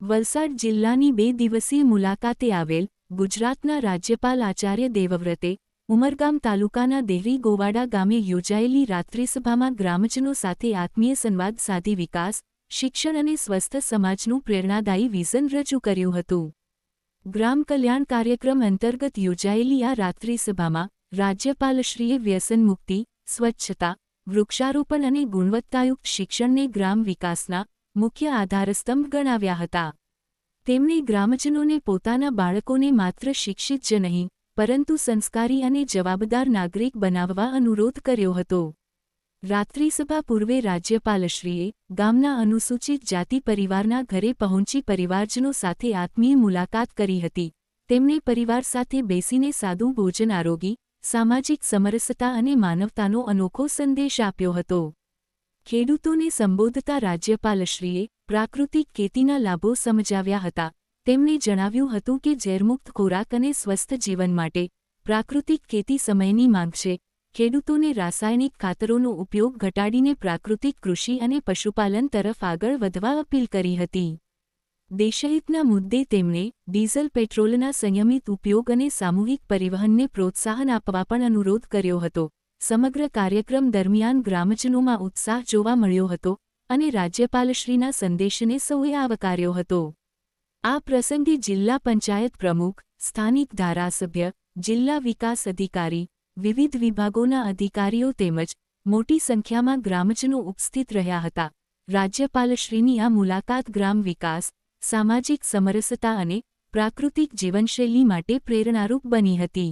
વલસાડ જિલ્લાની 2 દિવસીય મુલાકાતે આવેલ ગુજરાતના રાજ્યપાલ આચાર્ય દેવવ્રતે ઉમરગામ તાલુકાના દેહરી ગોવાડા ગામે યોજાયેલી રાત્રિસભામાં ગ્રામજનો સાથે આત્મીય સંવાદ સાધી વિકાસ, શિક્ષણ અને સ્વસ્થ સમાજનું પ્રેરણાદાયી વિઝન રજૂ કર્યું હતું. ગ્રામ કલ્યાણ કાર્યક્રમ અંતર્ગત યોજાયેલી આ રાત્રિસભામાં રાજ્યપાલશ્રીએ વ્યસનમુક્તિ, સ્વચ્છતા, વૃક્ષારોપણ અને ગુણવત્તાયુક્ત શિક્ષણને ગ્રામ વિકાસના મુખ્ય આધારસ્તંભ ગણાવ્યા હતા. તેમણે ગ્રામજનોને પોતાના બાળકોને માત્ર શિક્ષિત જ નહીં, પરંતુ સંસ્કારી અને જવાબદાર નાગરિક બનાવવા અનુરોધ કર્યો હતો. રાત્રિસભા પૂર્વે રાજ્યપાલશ્રીએ ગામના અનુસૂચિત જાતિ પરિવારના ઘરે પહોંચી પરિવારજનો સાથે આત્મીય મુલાકાત કરી હતી. તેમણે પરિવાર સાથે બેસીને સાદું ભોજન, આરોગી, સામાજિક સમરસતા અને માનવતાનો અનોખો સંદેશ આપ્યો હતો. ખેડૂતોને સંબોધતા રાજ્યપાલશ્રીએ પ્રાકૃતિક ખેતીના લાભો સમજાવ્યા હતા. તેમણે જણાવ્યું હતું કે ઝેરમુક્ત ખોરાક અને સ્વસ્થ જીવન માટે પ્રાકૃતિક ખેતી સમયની માંગ છે. ખેડૂતોને રાસાયણિક ખાતરોનો ઉપયોગ ઘટાડીને પ્રાકૃતિક કૃષિ અને પશુપાલન તરફ આગળ વધવા અપીલ કરી હતી. દેશહિતના મુદ્દે તેમણે ડીઝલ પેટ્રોલના સંયમિત ઉપયોગ અને સામૂહિક પરિવહનને પ્રોત્સાહન આપવા પણ અનુરોધ કર્યો હતો. સમગ્ર કાર્યક્રમ દરમિયાન ગ્રામજનોમાં ઉત્સાહ જોવા મળ્યો હતો અને રાજ્યપાલશ્રીના સંદેશને સૌએ આવકાર્યો હતો. આ પ્રસંગે જિલ્લા પંચાયત પ્રમુખ, સ્થાનિક ધારાસભ્ય, જિલ્લા વિકાસ અધિકારી, વિવિધ વિભાગોના અધિકારીઓ તેમજ મોટી સંખ્યામાં ગ્રામજનો ઉપસ્થિત રહ્યા હતા. રાજ્યપાલશ્રીની આ મુલાકાત ગ્રામ વિકાસ, સામાજિક સમરસતા અને પ્રાકૃતિક જીવનશૈલી માટે પ્રેરણારૂપ બની હતી.